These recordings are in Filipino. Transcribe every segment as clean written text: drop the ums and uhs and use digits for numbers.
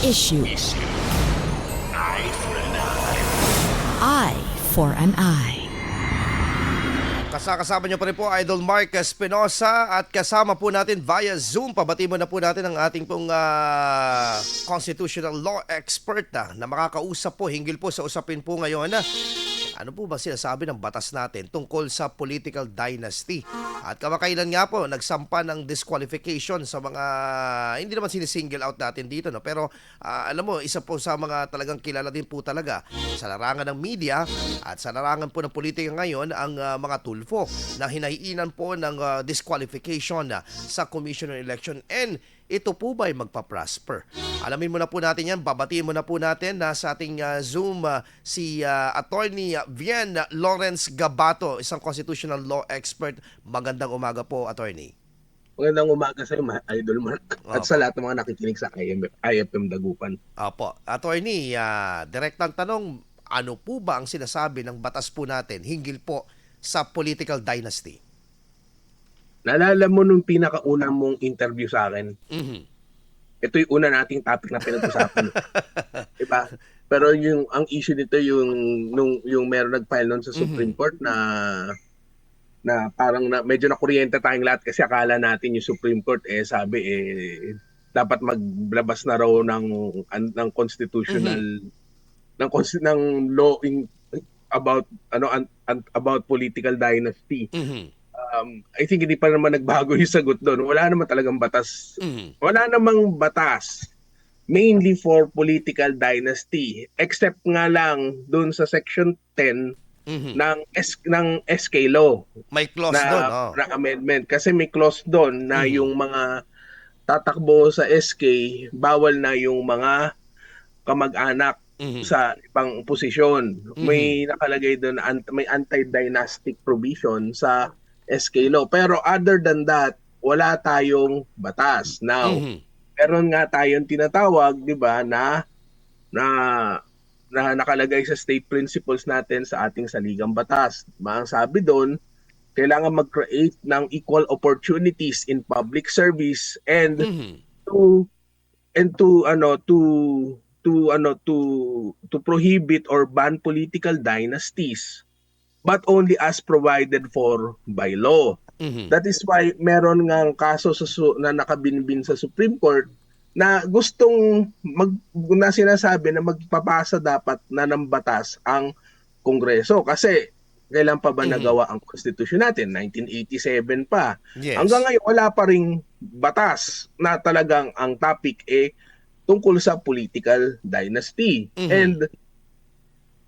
Issue. Eye for an eye. Eye for an eye. Kasama niyo pa rin po Idol Mark Espinosa at kasama po natin via Zoom. Pabati mo na po natin ang ating pong constitutional law expert na makakausap po hinggil po sa usapin po ngayon na ano po ba sinasabi ng batas natin tungkol sa political dynasty. At kamakailan nga po nagsampa ng disqualification sa mga hindi naman sinisingle out natin dito, no, pero alam mo, isa po sa mga talagang kilala din po talaga sa larangan ng media at sa larangan po ng politika ngayon ang mga tulfo na hinahiinan po ng disqualification sa Commission on Election, and ito po ba ay magpa-prosper? Alamin mo na po natin yan, babatiin mo na po natin na sa ating Zoom si Attorney Vian Lawrence Gabato, isang constitutional law expert. Magandang umaga po, Attorney. Magandang umaga sa iyo, Idol Mark, at sa lahat ng mga nakikinig sa IFM Dagupan. Opo. Attorney, direktang tanong, ano po ba ang sinasabi ng batas po natin hinggil po sa political dynasty? Naalala mo nung pinakauna mong interview sa akin? Mhm. Ito yung una nating topic na pinag-usapan. Diba? Pero ang issue nito yung meron nag-file nun sa Supreme Court na parang medyo nakuryente tayong lahat kasi akala natin yung Supreme Court sabi dapat maglabas na raw ng constitutional ng law about about political dynasty. Mhm. I think hindi pa naman nagbago yung sagot doon. Wala naman talagang batas. Mhm. Wala namang batas mainly for political dynasty, except nga lang doon sa section 10 Mhm. ng SK law May clause doon, oh. na amendment, kasi may clause doon na yung mga tatakbo sa SK, bawal na yung mga kamag-anak Mhm. sa ibang posisyon. May nakalagay doon, may anti-dynastic provision sa SK law. Pero other than that, wala tayong batas. Now, Mhm. meron nga tayong tinatawag, 'di ba, na nakalagay sa state principles natin sa ating saligang batas. Ang sabi doon, kailangan mag-create ng equal opportunities in public service and Mhm. to prohibit or ban political dynasties, but only as provided for by law. Mhm. That is why meron ngang kaso na nakabinbin sa Supreme Court na gustong na sinasabi na magpapasa dapat na ng batas ang Kongreso. Kasi kailan pa ba nagawa ang Constitution natin? 1987 pa. Yes. Hanggang ngayon wala pa ring batas na talagang ang topic tungkol sa political dynasty.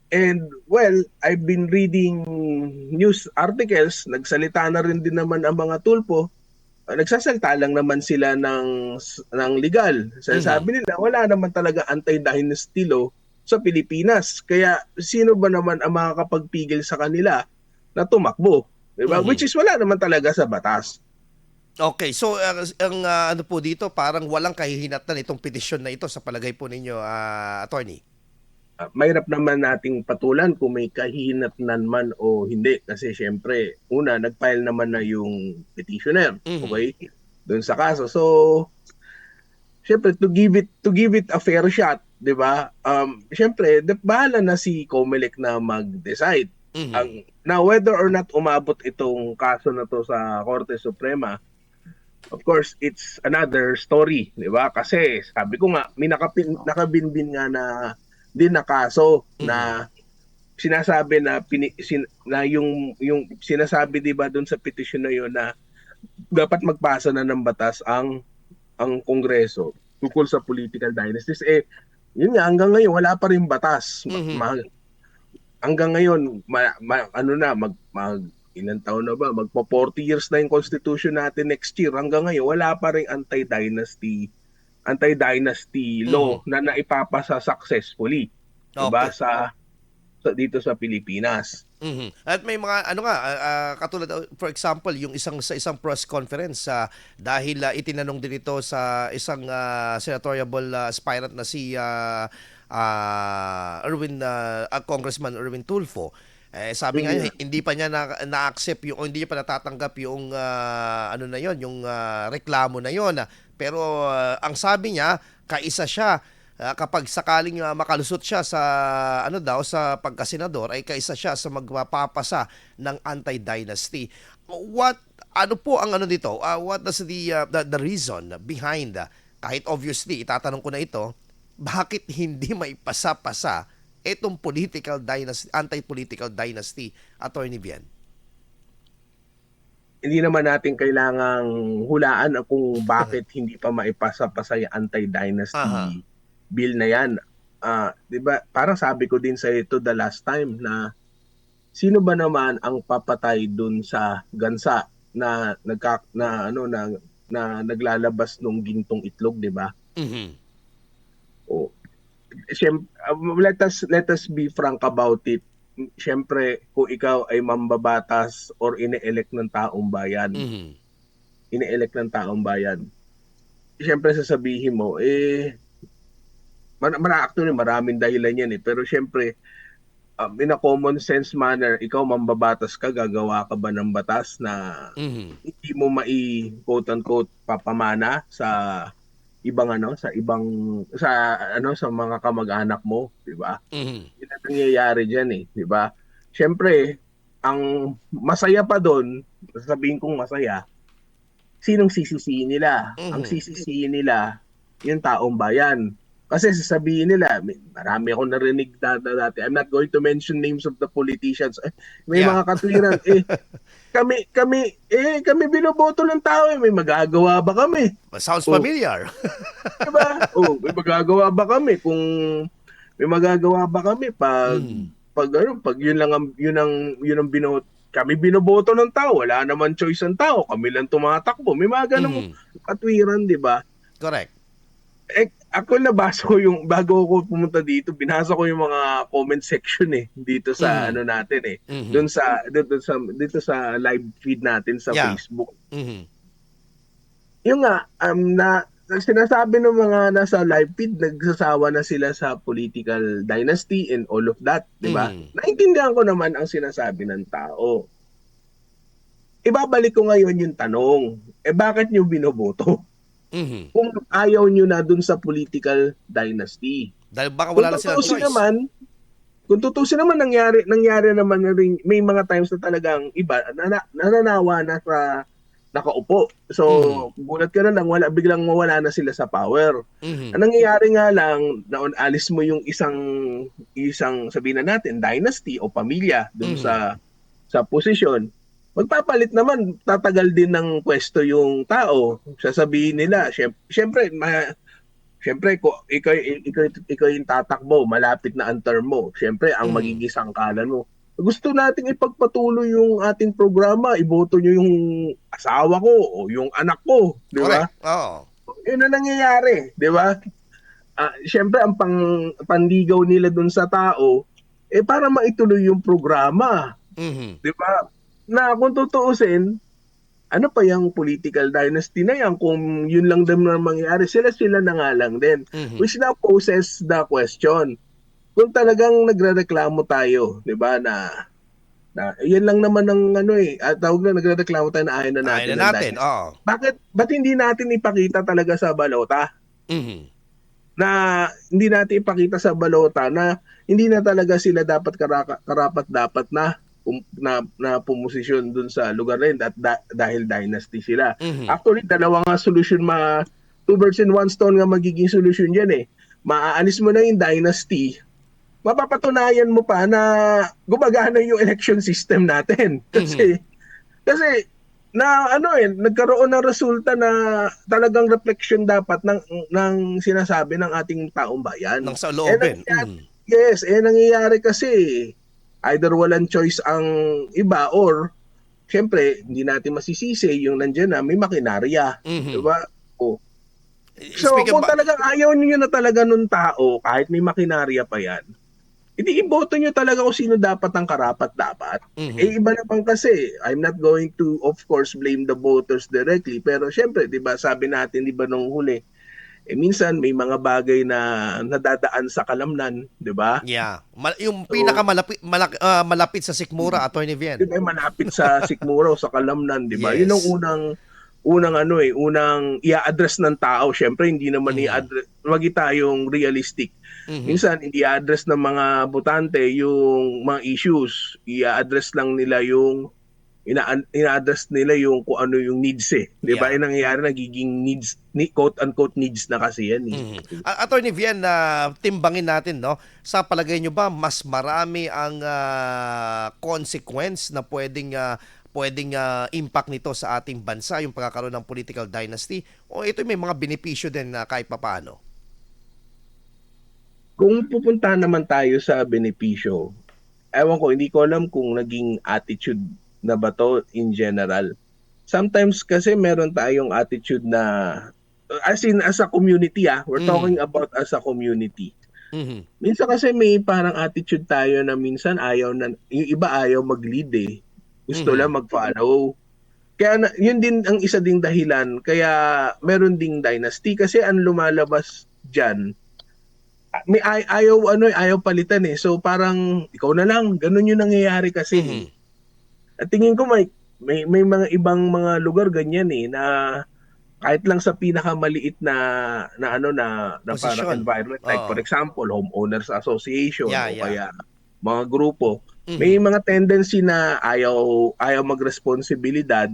And well, I've been reading news articles, nagsalita na rin din naman ang mga tulpo. Nagsasalita lang naman sila ng legal. Sabi nila, wala naman talaga anti-dynasty law sa Pilipinas. Kaya sino ba naman ang makakapagpigil sa kanila na tumakbo? Diba? Which is wala naman talaga sa batas. Okay, so ang ano po dito, parang walang kahihinatnan itong petisyon na ito sa palagay po ninyo, Attorney. Mahirap naman nating patulan kung may kahihinatnan man o hindi, kasi syempre una nag-file naman na yung petitioner, okay, doon sa kaso. So syempre to give it a fair shot, 'di ba? Syempre bahala na si COMELEC na mag-decide. Now whether or not umabot itong kaso na to sa Korte Suprema, of course it's another story, 'di ba? Kasi sabi ko nga, may nakabinbin nga na kaso na sinasabi na yung sinasabi, 'di ba, doon sa petition na yun na dapat magpasa na ng batas ang Kongreso tungkol sa political dynasties. Yun nga, hanggang ngayon wala pa rin batas. Hanggang ngayon ilang taon na ba? Magpo 40 years na yung Constitution natin next year. Hanggang ngayon wala pa rin anti-dynasty law na naipapasa successfully, diba, sa dito sa Pilipinas. At may mga katulad for example yung sa isang press conference dahil itinanong din ito sa isang senatorial aspirant na si Congressman Erwin Tulfo. Sabi nga niya, hindi pa niya na-accept hindi niya pa natatanggap yung yung reklamo na yon. Pero ang sabi niya, kaisa siya kapag sakaling makalusot siya sa sa pagkasenador ay kaisa siya sa magpapasa ng anti-dynasty. Ano po ang dito? What is the reason behind kahit obviously itatanong ko na ito, bakit hindi maipasa-pasa itong political dynasty, anti-political dynasty, Attorney Vian? Hindi naman natin kailangang hulaan kung bakit hindi pa maipasa-pasa yung anti-dynasty bill na yan. 'Di ba? Parang sabi ko din sa ito the last time na sino ba naman ang papatay dun sa gansa na naglalabas nung gintong itlog, 'di ba? Mhm. O let us be frank about it. Siyempre, kung ikaw ay mambabatas or ine-elect ng taong bayan, Mhm. siyempre sasabihin mo, actually maraming dahilan yan pero siyempre, in a common sense manner, ikaw mambabatas ka, gagawa ka ba ng batas na Mhm. hindi mo quote-unquote papamana sa sa mga kamag-anak mo, 'di ba? Mhm. Yun ang nangyayari diyan 'di ba? Siyempre, ang masaya pa doon, sasabihin kong masaya, sinong sisisihin nila? Ang sisisihin nila yung taong bayan. Kasi sasabihin nila, marami akong narinig dati. I'm not going to mention names of the politicians. May mga katwiran, kami binoboto ng tao, may magagawa ba kami? Sounds familiar. Diba? May magagawa ba kami pag yun ang kami binoboto ng tao, wala naman choice ang tao, kami lang tumatakbo. May mga ganung katwiran, 'di ba? Correct. Ako nabasa ko bago ako pumunta dito, binasa ko yung mga comment section dito sa natin doon dito sa live feed natin sa Facebook. Mhm. Yung sinasabi ng mga nasa live feed, nagsasawa na sila sa political dynasty and all of that, di ba? Naintindihan ko naman ang sinasabi ng tao. Ibabalik ko ngayon yung tanong, bakit nyo binoboto? Mhm. Kung ayaw nyo na dun sa political dynasty. Dahil baka wala na silang choice. Kung tutusin naman, nangyari naman na rin, may mga times na talagang iba, nananawa na sa nakaupo. So, gulat ka na lang, biglang mawala na sila sa power. Mhm. Ang nangyayari nga lang, alis mo yung isang sabihin na natin, dynasty o pamilya dun sa posisyon. Magpapalit naman, tatagal din ng pwesto yung tao. Sasabihin nila, syempre kung ikaw yung tatakbo, malapit na ang term mo. Syempre, ang magiging sangkalan mo. Gusto nating ipagpatuloy yung ating programa, iboto nyo yung asawa ko o yung anak ko, di ba? Oo. Yun ang nangyayari, di ba? Syempre, ang panligaw nila dun sa tao, para maituloy yung programa. Mhm. Di ba? Na kung tutuusin, ano pa yung political dynasty na yan? Kung yun lang din na mangyayari, sila na nga lang din. Which now poses the question, kung talagang nagrereklamo tayo, di ba, na yan lang naman ng tawag na nagrereklamo tayo na ayaw na natin. Ayaw na natin, oo. Ba't hindi natin ipakita talaga sa balota? Mhm. Na hindi natin ipakita sa balota na hindi na talaga sila dapat karapat-dapat na pumosisyon dun sa lugar na yun dahil dynasty sila. Actually, dalawa nga solution, two birds in one stone nga magiging solution dyan Maaalis mo na yung dynasty, mapapatunayan mo pa na gumagana yung election system natin. Kasi nagkaroon ng resulta na talagang reflection dapat ng sinasabi ng ating taong bayan. Nang sa loobin. Yes, nangyayari kasi either walang choice ang iba or syempre hindi natin masisisi yung nandiyan na may makinarya. Diba? So kung talagang ayaw niyo na talaga nung tao, kahit may makinarya pa yan, hindi iboto nyo talaga kung sino dapat ang karapat-dapat. Iba naman kasi, I'm not going to of course blame the voters directly, pero syempre, di ba, sabi natin, di ba, nung huli, minsan may mga bagay na nadadaan sa kalamnan, di ba? Yeah. Yung malapit sa sikmura, Attorney Vian. Di ba, malapit sa sikmura o sa kalamnan, di ba? Yes. Yun ang unang i-address ng tao. Syempre hindi naman i-address, wag tayong realistic. Minsan i-address ng mga botante yung mga issues, i-address lang nila yung ina-address nila yung kung ano yung needs di ba? Yeah. Yung nangyayari nagiging needs, quote unquote needs na kasi yan. Attorney Vian, timbangin natin, no? Sa palagay nyo ba mas marami ang consequence na pwedeng impact nito sa ating bansa, yung pagkakaroon ng political dynasty, o ito may mga benepisyo din na kahit papaano? Kung pupunta naman tayo sa benepisyo, ewan ko, hindi ko alam kung naging attitude na ba to in general. Sometimes kasi meron tayong attitude na, as a community, we're talking about as a community. Minsan kasi may parang attitude tayo na minsan yung iba ayaw mag-lead Gusto lang mag-follow. Kaya yun din ang isa ding dahilan. Kaya meron ding dynasty. Kasi ang lumalabas dyan, may ayaw palitan So parang ikaw na lang. Ganun yung nangyayari kasi. At tingin ko may mga ibang mga lugar ganyan na kahit lang sa pinakamaliit na parang environment, like for example homeowners association o kaya mga grupo, may mga tendency na ayaw magresponsibilidad,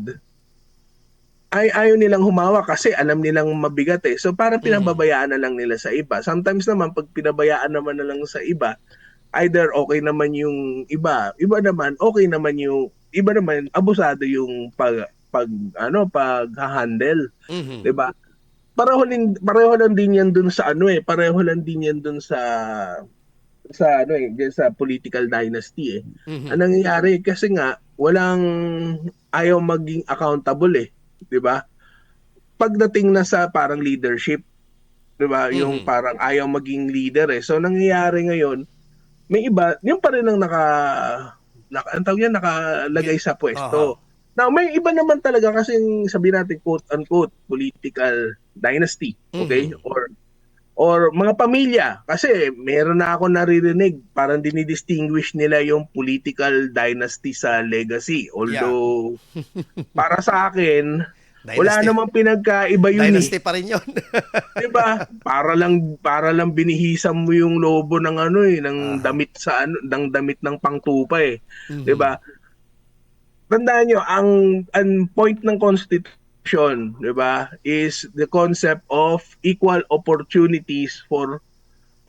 ayaw nilang humawak kasi alam nilang mabigat so parang pinababayaan na lang nila sa iba. Sometimes naman pag pinabayaan naman na lang sa iba, either okay naman yung iba naman okay naman yung iba naman abusado yung pag-handle, 'di ba? Pareho lang din yan dun sa pareho lang din yan dun sa political dynasty Ang nangyayari kasi nga ayaw maging accountable 'di ba? Pagdating na sa parang leadership, 'di ba? Yung parang ayaw maging leader So nangyayari ngayon, may iba, yung pa rin ang nakalagay sa pwesto. Now, may iba naman talaga kasing sabihin natin quote-unquote political dynasty, okay? Or mga pamilya. Kasi meron na ako naririnig, parang dinidistinguish nila yung political dynasty sa legacy. Although, para sa akin, wala namang pinagkaiba yun Dynasty pa rin yun. Diba? Para lang binihisan mo yung lobo ng ng damit ng damit ng pangtupa Diba? Tandaan nyo, ang point ng Constitution, diba, is the concept of equal opportunities for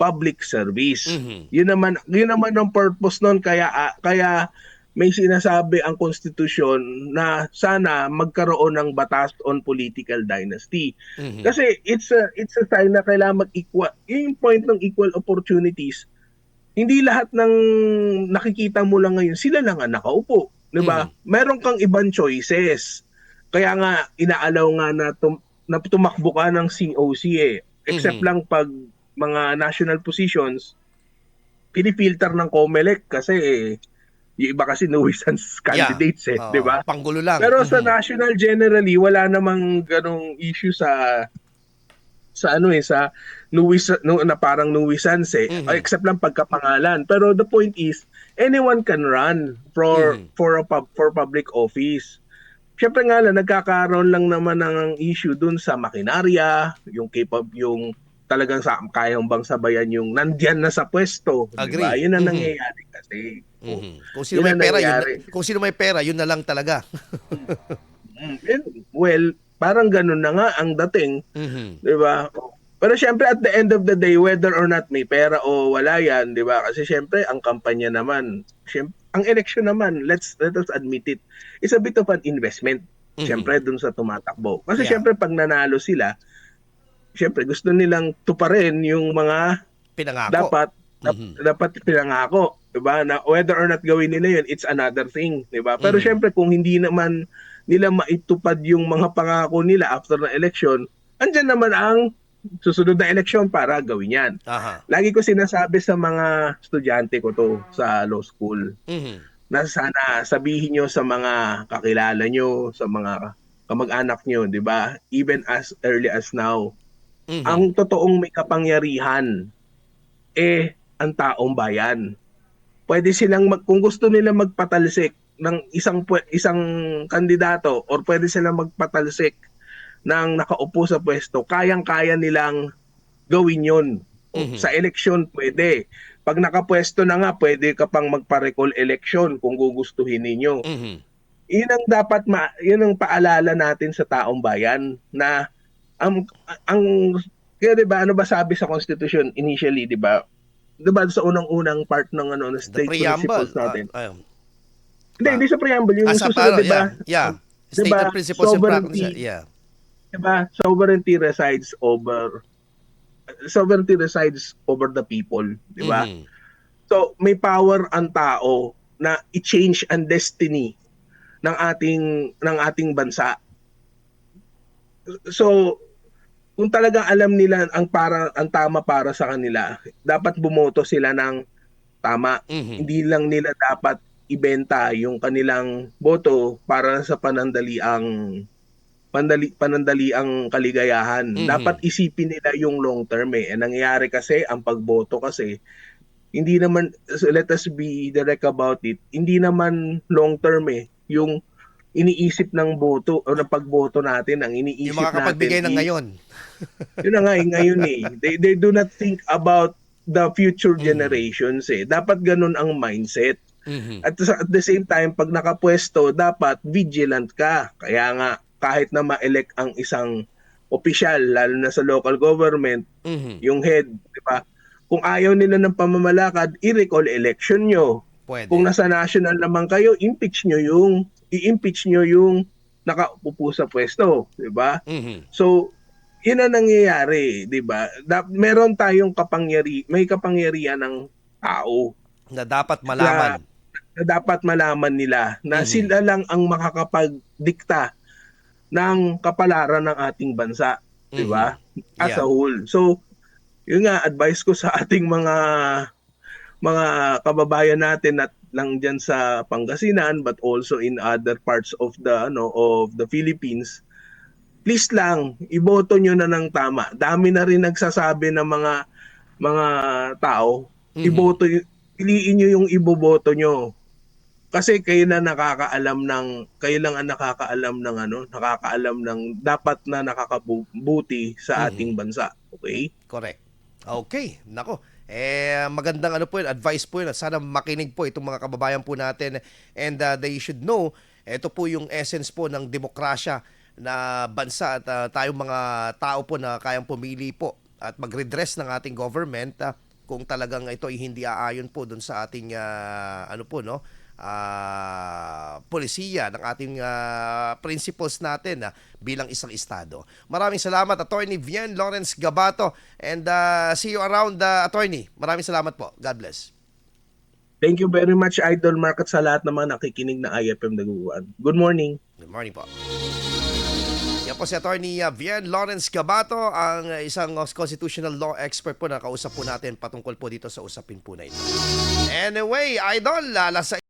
public service. Yun naman ang purpose nun, kaya may sinasabi ang Constitution na sana magkaroon ng batas on political dynasty. Kasi it's a sign na kailangan mag-equal. Yung point ng equal opportunities, hindi lahat ng nakikita mo lang ngayon, sila lang ang nakaupo. Diba? Meron kang ibang choices. Kaya nga, inaalaw nga na tumakbo ka ng COC Except lang pag mga national positions, pinifilter ng COMELEC kasi yung iba kasi nuisance candidates di ba? Panggulo lang. Pero sa national generally wala namang ganong issue sa na parang nuisance except lang pagkapangalan. Pero the point is anyone can run for public office. Siyempre nga lang nagkakaroon lang naman ng issue dun sa makinarya, yung talagang kayang bang sabayan yung nandiyan na sa pwesto. Diba? Yun ang nangyayari kasi. Kung sino may pera, yun na lang talaga. Well, parang ganun na nga ang dating. Diba? Pero syempre at the end of the day, whether or not may pera o wala yan, diba? Kasi syempre ang kampanya naman, ang election naman, let us admit it, is a bit of an investment. Syempre dun sa tumatakbo. Kasi syempre pag nanalo sila, syempre gusto nilang tuparin yung mga pinangako. Dapat pinangako, 'di ba? Na whether or not gawin nila 'yun, it's another thing, 'di ba? Pero syempre kung hindi naman nila maitupad yung mga pangako nila after the election, andyan naman ang susunod na election para gawin 'yan. Lagi ko sinasabi sa mga estudyante ko to sa law school. Na sana sabihin nyo sa mga kakilala nyo, sa mga kamag-anak nyo, 'di ba? Even as early as now. Ang totoong may kapangyarihan ang taong bayan. Pwede silang kung gusto nila magpatalsik ng isang kandidato or pwede silang magpatalsik ng nakaupo sa pwesto, kayang-kaya nilang gawin yun. Sa eleksyon, pwede. Pag nakapwesto na nga, pwede ka pang magpa-recall election kung gugustuhin ninyo. Yun ang dapat yun ang paalala natin sa taong bayan na ang kaya 'di ba ano ba sabi sa Constitution initially, 'di ba? 'Di ba sa unang-unang part ng ng The state preamble. principles natin. Hindi sa preamble yung Sa susunod, 'di ba? Yeah. Di Stated ba, principles and sovereignty, practices. Yeah. 'Di ba? Sovereignty resides over the people, 'di ba? So may power ang tao na i-change ang destiny ng ating bansa. So kung talagang alam nila ang tama para sa kanila, dapat bumoto sila ng tama. Hindi lang nila dapat ibenta yung kanilang boto para sa panandaliang kaligayahan. Dapat isipin nila yung long term eh. Ang nangyayari kasi, ang pagboto kasi, hindi naman, so let us be direct about it, hindi naman long term eh. Yung iniisip ng boto o ng pagboto natin, ang iniisip Yung makakapagbigay natin ng ngayon. yun na nga ngayon eh. They do not think about the future generations eh. Dapat ganun ang mindset. At the same time, pag nakapwesto, dapat vigilant ka. Kaya nga, kahit na ma-elect ang isang opisyal, lalo na sa local government, yung head, di ba? Kung ayaw nila ng pamamalakad, i-recall election nyo. Pwede. Kung nasa national naman kayo, i-impeach nyo yung nakaupo sa pwesto, di ba? So, yun ang nangyayari, di ba? Meron tayong may kapangyarihan ng tao Na dapat malaman. na dapat malaman nila na sila lang ang makakapagdikta ng kapalaran ng ating bansa, di ba? As a whole. So, yun nga, advice ko sa ating mga kababayan natin at lang dyan sa Pangasinan but also in other parts of the Philippines, please lang iboto nyo na ng tama. Dami na rin nagsasabi ng mga tao, piliin nyo yung iboboto nyo. Kasi kayo lang ang nakakaalam ng dapat na nakakabuti sa ating bansa. Okay? Correct. Okay. Nako. Magandang advice po yun. At sana makinig po itong mga kababayan po natin. And they should know, ito po yung essence po ng demokrasya na bansa at tayong mga tao po na kayang pumili po at mag-redress ng ating government kung talagang ito ay hindi aayon po dun sa ating polisiya ng ating principles natin bilang isang estado. Maraming salamat, Attorney Vian Lawrence Gabato, and see you around, Attorney. Maraming salamat po. God bless. Thank you very much, Idol Mark, at sa lahat naman nakikinig na IFM Daguan. Good morning. Good morning po. Yan po si Attorney Vian Lawrence Gabato, ang isang constitutional law expert po na kausap po natin patungkol po dito sa usapin po na ito. Anyway, Idol,